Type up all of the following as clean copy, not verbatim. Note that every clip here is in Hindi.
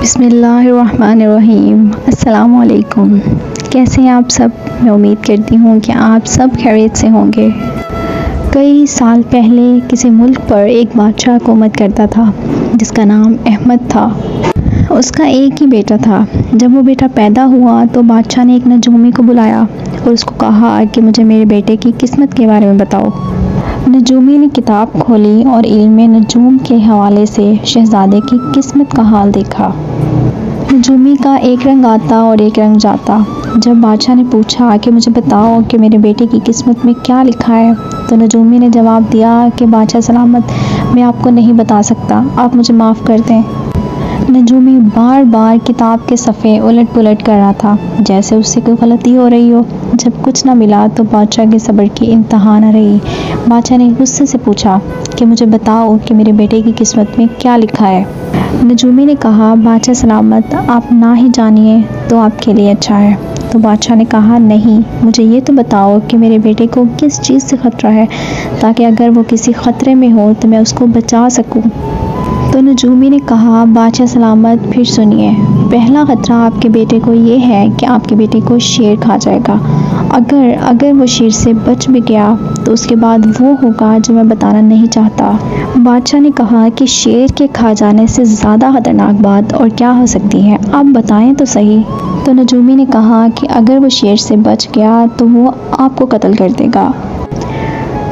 बिस्मिल्लाहिर्रहमानिर्रहीम। अस्सलामु अलैकुम। कैसे हैं आप सब? मैं उम्मीद करती हूँ कि आप सब खैरियत से होंगे। कई साल पहले किसी मुल्क पर एक बादशाह हुकूमत करता था जिसका नाम अहमद था। उसका एक ही बेटा था। जब वो बेटा पैदा हुआ तो बादशाह ने एक नजूमी को बुलाया और उसको कहा कि मुझे मेरे बेटे की किस्मत के बारे में बताओ। नजूमी ने किताब खोली और इल्म नजूम के हवाले से शहजादे की किस्मत का हाल देखा। नजूमी का एक रंग आता और एक रंग जाता। जब बादशाह ने पूछा कि मुझे बताओ कि मेरे बेटे की किस्मत में क्या लिखा है, तो नजूमी ने जवाब दिया कि बादशाह सलामत, मैं आपको नहीं बता सकता, आप मुझे माफ़ कर दें। नजूमी बार बार किताब के सफ़े उलट पुलट कर रहा था जैसे उससे कोई गलती हो रही हो। जब कुछ ना मिला तो बादशाह के सब्र की इंतहा न रही। बादशाह ने गुस्से से पूछा कि मुझे बताओ कि मेरे बेटे की किस्मत में क्या लिखा है। नजूमी ने कहा, बादशाह सलामत, आप ना ही जानिए तो आपके लिए अच्छा है। तो बादशाह ने कहा, नहीं, मुझे ये तो बताओ कि मेरे बेटे को किस चीज़ से ख़तरा है, ताकि अगर वो किसी ख़तरे में हो तो मैं उसको बचा सकूँ। तो नजूमी ने कहा, बादशाह सलामत, फिर सुनिए। पहला ख़तरा आपके बेटे को ये है कि आपके बेटे को शेर खा जाएगा। अगर वो शेर से बच भी गया तो उसके बाद वो होगा जो मैं बताना नहीं चाहता। बादशाह ने कहा कि शेर के खा जाने से ज़्यादा ख़तरनाक बात और क्या हो सकती है, आप बताएं तो सही। तो नजूमी ने कहा कि अगर वो शेर से बच गया तो वो आपको कत्ल कर देगा।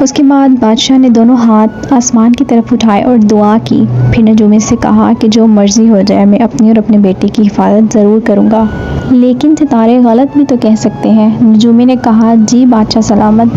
उसके बाद बादशाह ने दोनों हाथ आसमान की तरफ उठाए और दुआ की। फिर नजूमी से कहा कि जो मर्ज़ी हो जाए, मैं अपनी और अपने बेटे की हिफाजत ज़रूर करूँगा, लेकिन सितारे गलत भी तो कह सकते हैं। नजूमी ने कहा, जी बादशाह सलामत,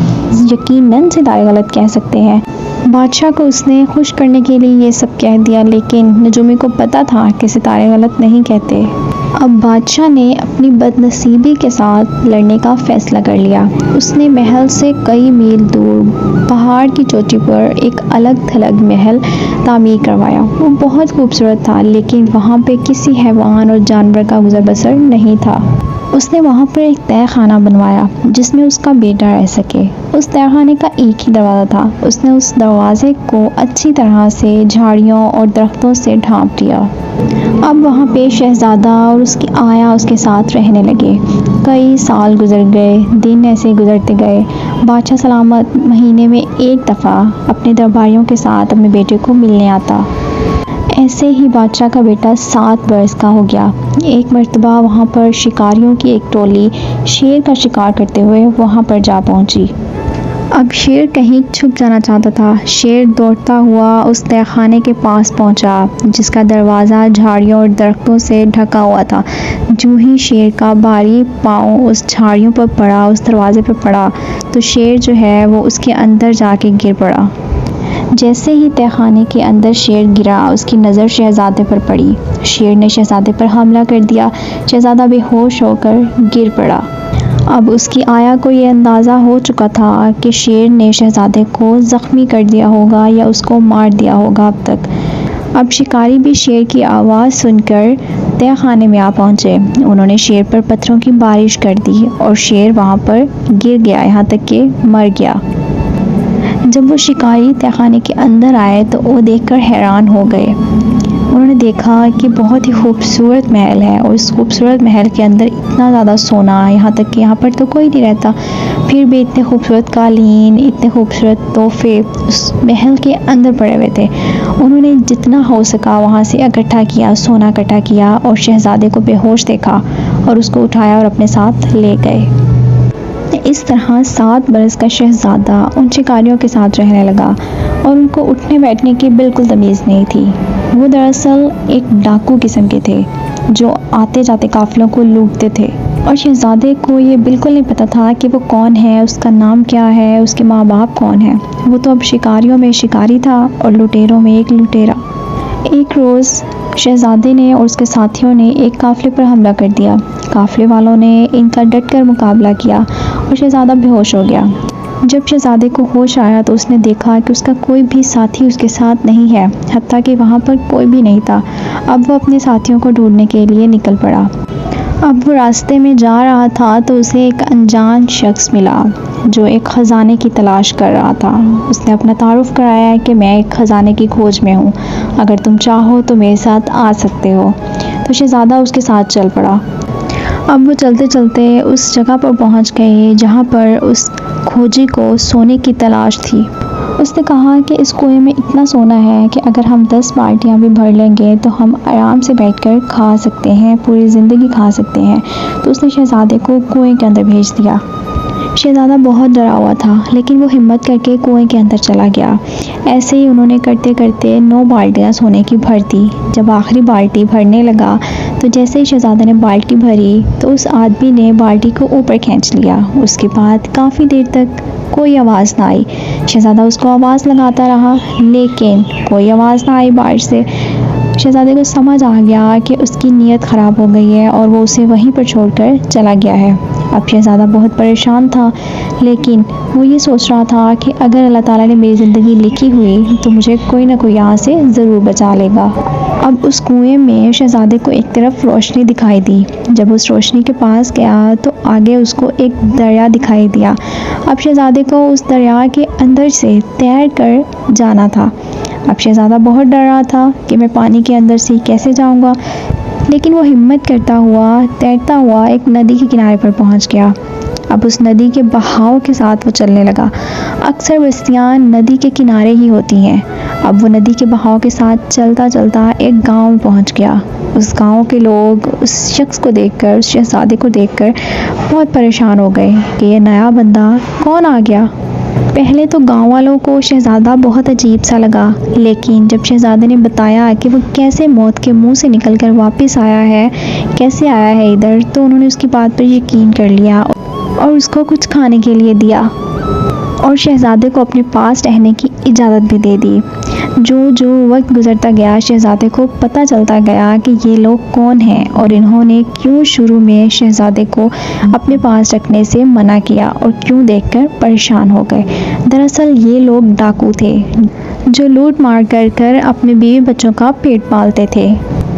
यकीनन सितारे गलत कह सकते हैं। बादशाह को उसने खुश करने के लिए ये सब कह दिया, लेकिन नजूमी को पता था कि सितारे गलत नहीं कहते। अब बादशाह ने अपनी बदनसीबी के साथ लड़ने का फ़ैसला कर लिया। उसने महल से कई मील दूर पहाड़ की चोटी पर एक अलग थलग महल तामीर करवाया। वो बहुत खूबसूरत था, लेकिन वहाँ पे किसी हैवान और जानवर का गुजर बसर नहीं था। उसने वहाँ पर एक तय खाना बनवाया जिसमें उसका बेटा रह सके। उस तय खाने का एक ही दरवाज़ा था। उसने उस दरवाज़े को अच्छी तरह से झाड़ियों और दरख्तों से ढांप दिया। अब वहाँ पे शहज़ादा और उसकी आया उसके साथ रहने लगे। कई साल गुजर गए, दिन ऐसे गुजरते गए। बादशाह सलामत महीने में एक दफ़ा अपने दरबारियों के साथ अपने बेटे को मिलने आता। ऐसे ही बादशाह का बेटा 7 बरस का हो गया। एक मर्तबा वहाँ पर शिकारियों की एक टोली शेर का शिकार करते हुए वहाँ पर जा पहुँची। अब शेर कहीं छुप जाना चाहता था। शेर दौड़ता हुआ उस तहखाने के पास पहुँचा जिसका दरवाज़ा झाड़ियों और दरख्तों से ढका हुआ था। जो ही शेर का भारी पाँव उस झाड़ियों पर पड़ा, उस दरवाज़े पर पड़ा, तो शेर जो है वो उसके अंदर जाके गिर पड़ा। जैसे ही तहखाने के अंदर शेर गिरा, उसकी नज़र शहज़ादे पर पड़ी। शेर ने शहज़ादे पर हमला कर दिया। शहज़ादा बेहोश होकर गिर पड़ा। अब उसकी आया को ये अंदाज़ा हो चुका था कि शेर ने शहज़ादे को ज़ख्मी कर दिया होगा या उसको मार दिया होगा अब तक। अब शिकारी भी शेर की आवाज़ सुनकर तहखाने में आ पहुँचे। उन्होंने शेर पर पत्थरों की बारिश कर दी और शेर वहाँ पर गिर गया, यहाँ तक कि मर गया। जब वो शिकारी तहखाने के अंदर आए तो वो देखकर हैरान हो गए। उन्होंने देखा कि बहुत ही खूबसूरत महल है और इस खूबसूरत महल के अंदर इतना ज़्यादा सोना, यहाँ तक कि यहाँ पर तो कोई नहीं रहता, फिर भी इतने खूबसूरत कालीन, इतने खूबसूरत तोहफे उस महल के अंदर पड़े हुए थे। उन्होंने जितना हो सका वहाँ से इकट्ठा किया, सोना इकट्ठा किया और शहज़ादे को बेहोश देखा और उसको उठाया और अपने साथ ले गए। इस तरह 7 बरस का शहज़ादा उन शिकारियों के साथ रहने लगा और उनको उठने बैठने की बिल्कुल तमीज़ नहीं थी। वो दरअसल एक डाकू किस्म के थे जो आते जाते काफ़िलों को लूटते थे और शहज़ादे को ये बिल्कुल नहीं पता था कि वो कौन है, उसका नाम क्या है, उसके माँ बाप कौन हैं। वो तो अब शिकारियों में शिकारी था और लुटेरों में एक लुटेरा। एक रोज़ शहज़ादे ने और उसके साथियों ने एक काफ़िले पर हमला कर दिया। काफ़िले वालों ने इनका डटकर मुकाबला किया और शहज़ादा बेहोश हो गया। जब शहज़ादे को होश आया तो उसने देखा कि उसका कोई भी साथी उसके साथ नहीं है, हत्ता कि वहाँ पर कोई भी नहीं था। अब वो अपने साथियों को ढूंढने के लिए निकल पड़ा। अब वो रास्ते में जा रहा था तो उसे एक अनजान शख्स मिला जो एक ख़जाने की तलाश कर रहा था। उसने अपना तारुफ़ कराया है कि मैं एक ख़जाने की खोज में हूँ, अगर तुम चाहो तो मेरे साथ आ सकते हो। तो तो शहज़ादा उसके साथ चल पड़ा। अब वो चलते चलते उस जगह पर पहुंच गए जहां पर उस खोजी को सोने की तलाश थी। उसने कहा कि इस कुएं में इतना सोना है कि अगर हम 10 बाल्टियाँ भी भर लेंगे तो हम आराम से बैठकर खा सकते हैं, पूरी ज़िंदगी खा सकते हैं। तो उसने शहज़ादे को कुएं के अंदर भेज दिया। शहज़ादा बहुत डरा हुआ था, लेकिन वो हिम्मत करके कुएं के अंदर चला गया। ऐसे ही उन्होंने करते करते 9 बाल्टियाँ सोने की भर दी। जब आखिरी बाल्टी भरने लगा तो जैसे ही शहज़ादा ने बाल्टी भरी तो उस आदमी ने बाल्टी को ऊपर खींच लिया। उसके बाद काफ़ी देर तक कोई आवाज़ ना आई। शहज़ादा उसको आवाज़ लगाता रहा, लेकिन कोई आवाज़ ना आई बाहर से। शहज़ादे को समझ आ गया कि उसकी नीयत ख़राब हो गई है और वो उसे वहीं पर छोड़कर चला गया है। अब शहज़ादा बहुत परेशान था, लेकिन वो ये सोच रहा था कि अगर अल्लाह ताला ने मेरी ज़िंदगी लिखी हुई तो मुझे कोई ना कोई यहाँ से ज़रूर बचा लेगा। अब उस कुएं में शहज़ादे को एक तरफ रोशनी दिखाई दी। जब उस रोशनी के पास गया तो आगे उसको एक दरिया दिखाई दिया। अब शहज़ादे को उस दरिया के अंदर से तैर कर जाना था। अब शहज़ादा बहुत डर रहा था कि मैं पानी के अंदर से कैसे जाऊंगा, लेकिन वो हिम्मत करता हुआ तैरता हुआ एक नदी के किनारे पर पहुंच गया। अब उस नदी के बहाव के साथ वो चलने लगा। अक्सर बस्तियाँ नदी के किनारे ही होती हैं। अब वो नदी के बहाव के साथ चलता चलता एक गांव में पहुंच गया। उस गांव के लोग उस शख्स को देखकर, उस शहज़ादे को देखकर बहुत परेशान हो गए कि ये नया बंदा कौन आ गया। पहले तो गांव वालों को शहज़ादा बहुत अजीब सा लगा, लेकिन जब शहज़ादे ने बताया कि वो कैसे मौत के मुंह से निकलकर वापस आया है, कैसे आया है इधर, तो उन्होंने उसकी बात पर यकीन कर लिया और उसको कुछ खाने के लिए दिया और शहज़ादे को अपने पास रहने की इजाज़त भी दे दी। जो वक्त गुजरता गया, शहज़ादे को पता चलता गया कि ये लोग कौन हैं और इन्होंने क्यों शुरू में शहज़ादे को अपने पास रखने से मना किया और क्यों देखकर परेशान हो गए। दरअसल ये लोग डाकू थे जो लूट मार कर अपने बीवी बच्चों का पेट पालते थे।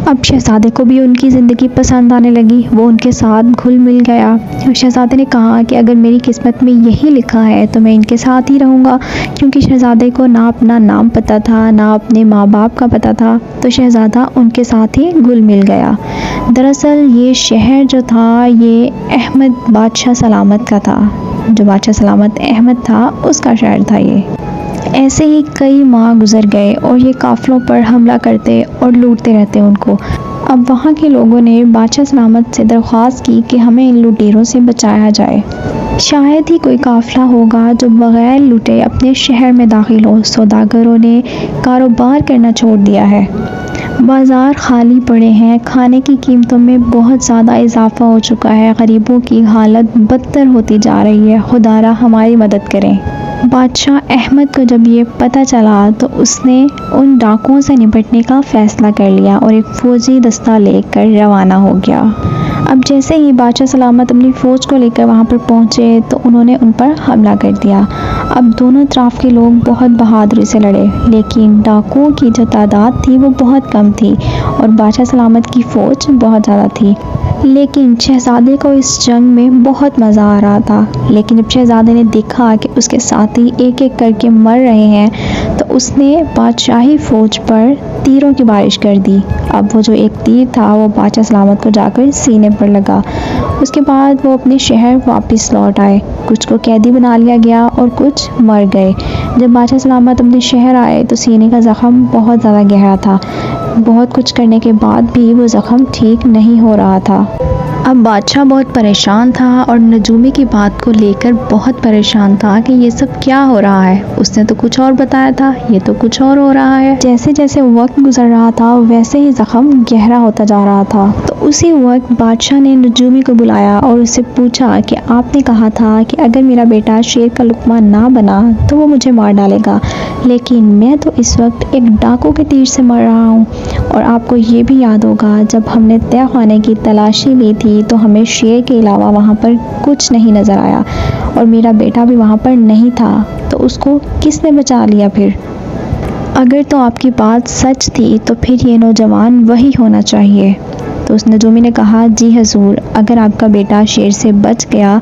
अब शहज़ादे को भी उनकी ज़िंदगी पसंद आने लगी। वो उनके साथ घुल मिल गया। शहज़ादे ने कहा कि अगर मेरी किस्मत में यही लिखा है तो मैं इनके साथ ही रहूँगा, क्योंकि शहज़ादे को ना अपना नाम पता था, ना अपने माँ बाप का पता था, तो शहज़ादा उनके साथ ही घुल मिल गया। दरअसल ये शहर जो था ये अहमद बादशाह सलामत का था। जो बादशाह सलामत अहमद था उसका शहर था ये। ऐसे ही कई माह गुजर गए और ये काफ़िलों पर हमला करते और लूटते रहते उनको। अब वहाँ के लोगों ने बादशाह सलामत से दरख्वास्त की कि हमें इन लुटेरों से बचाया जाए। शायद ही कोई काफ़िला होगा जो बग़ैर लूटे अपने शहर में दाखिल हो। सौदागरों ने कारोबार करना छोड़ दिया है। बाज़ार खाली पड़े हैं। खाने की कीमतों में बहुत ज़्यादा इजाफा हो चुका है। गरीबों की हालत बदतर होती जा रही है। खुदारा हमारी मदद करें। बादशाह अहमद को जब ये पता चला तो उसने उन डाकुओं से निपटने का फ़ैसला कर लिया और एक फ़ौजी दस्ता लेकर रवाना हो गया। अब जैसे ही बादशाह सलामत अपनी फ़ौज को लेकर वहाँ पर पहुँचे तो उन्होंने उन पर हमला कर दिया। अब दोनों तरफ के लोग बहुत बहादुरी से लड़े, लेकिन डाकुओं की जो तादाद थी वो बहुत कम थी और बादशाह सलामत की फ़ौज बहुत ज़्यादा थी। लेकिन शहज़ादे को इस जंग में बहुत मज़ा आ रहा था। लेकिन जब शहज़ादे ने देखा कि उसके साथी एक एक करके मर रहे हैं तो उसने बादशाही फ़ौज पर तीरों की बारिश कर दी। अब वो जो एक तीर था वो बादशाह सलामत को जाकर सीने पर लगा। उसके बाद वो अपने शहर वापस लौट आए। कुछ को कैदी बना लिया गया और कुछ मर गए। जब बादशाह सलामत अपने शहर आए तो सीने का ज़ख़म बहुत ज़्यादा गहरा था। बहुत कुछ करने के बाद भी वो ज़ख़म ठीक नहीं हो रहा था। अब बादशाह बहुत परेशान था और नजूमी की बात को लेकर बहुत परेशान था कि ये सब क्या हो रहा है। उसने तो कुछ और बताया था, ये तो कुछ और हो रहा है। जैसे जैसे वक्त गुजर रहा था वैसे ही ज़ख़म गहरा होता जा रहा था। तो उसी वक्त बादशाह ने नजूमी को बुलाया और उससे पूछा कि आपने कहा था कि अगर मेरा बेटा शेर का लुक़मा ना बना तो वो मुझे मार डालेगा, लेकिन मैं तो इस वक्त एक डाकू के तीर से मर रहा हूँ। और आपको ये भी याद होगा जब हमने तय खाने की तलाशी ली थी तो हमें शेर के अलावा वहाँ पर कुछ नहीं नज़र आया और मेरा बेटा भी वहाँ पर नहीं था, तो उसको किसने बचा लिया फिर? अगर तो आपकी बात सच थी तो फिर ये नौजवान वही होना चाहिए। तो उस नजूमी ने कहा, जी हजूर, अगर आपका बेटा शेर से बच गया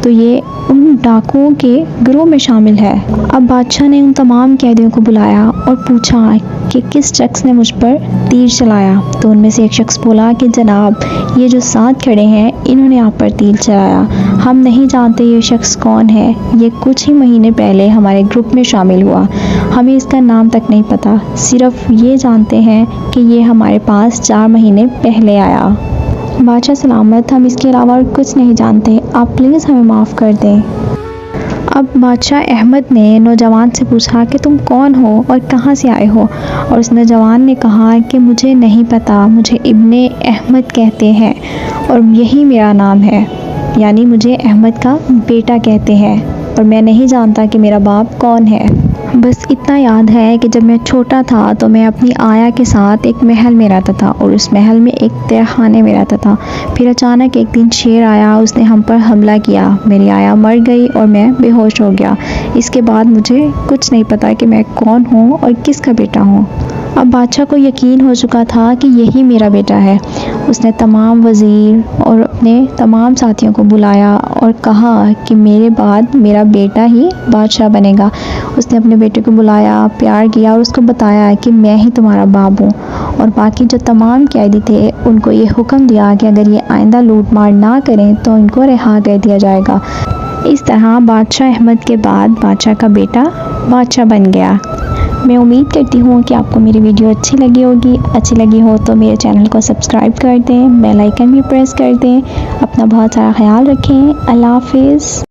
तो ये उन डाकुओं के गिरोह में शामिल है। अब बादशाह ने उन तमाम कैदियों को बुलाया और पूछा कि किस शख्स ने मुझ पर तीर चलाया। तो उनमें से एक शख्स बोला कि जनाब, ये जो साथ खड़े हैं इन्होंने आप पर तीर चलाया। हम नहीं जानते ये शख्स कौन है, ये कुछ ही महीने पहले हमारे ग्रुप में शामिल हुआ, हमें इसका नाम तक नहीं पता, सिर्फ ये जानते हैं कि ये हमारे पास 4 महीने पहले आया। बादशाह सलामत, हम इसके अलावा और कुछ नहीं जानते, आप प्लीज़ हमें माफ़ कर दें। अब बादशाह अहमद ने नौजवान से पूछा कि तुम कौन हो और कहाँ से आए हो, और उस नौजवान ने कहा कि मुझे नहीं पता, मुझे इब्ने अहमद कहते हैं और यही मेरा नाम है, यानी मुझे अहमद का बेटा कहते हैं और मैं नहीं जानता कि मेरा बाप कौन है। बस इतना याद है कि जब मैं छोटा था तो मैं अपनी आया के साथ एक महल में रहता था और उस महल में एक तहखाने में रहता था। फिर अचानक एक दिन शेर आया, उसने हम पर हमला किया, मेरी आया मर गई और मैं बेहोश हो गया। इसके बाद मुझे कुछ नहीं पता कि मैं कौन हूँ और किसका बेटा हूँ। अब बादशाह को यकीन हो चुका था कि यही मेरा बेटा है। उसने तमाम वज़ीर और अपने तमाम साथियों को बुलाया और कहा कि मेरे बाद मेरा बेटा ही बादशाह बनेगा। उसने अपने बेटे को बुलाया, प्यार किया और उसको बताया कि मैं ही तुम्हारा बाप हूँ। और बाकी जो तमाम कैदी थे उनको ये हुक्म दिया कि अगर ये आइंदा लूट मार ना करें तो इनको रिहा कर दिया जाएगा। इस तरह बादशाह अहमद के बाद बादशाह का बेटा बादशाह बन गया। मैं उम्मीद करती हूँ कि आपको मेरी वीडियो अच्छी लगी होगी। अच्छी लगी हो तो मेरे चैनल को सब्सक्राइब कर दें, बेल आइकन भी प्रेस कर दें। अपना बहुत सारा ख्याल रखें। अल्लाह हाफिज़।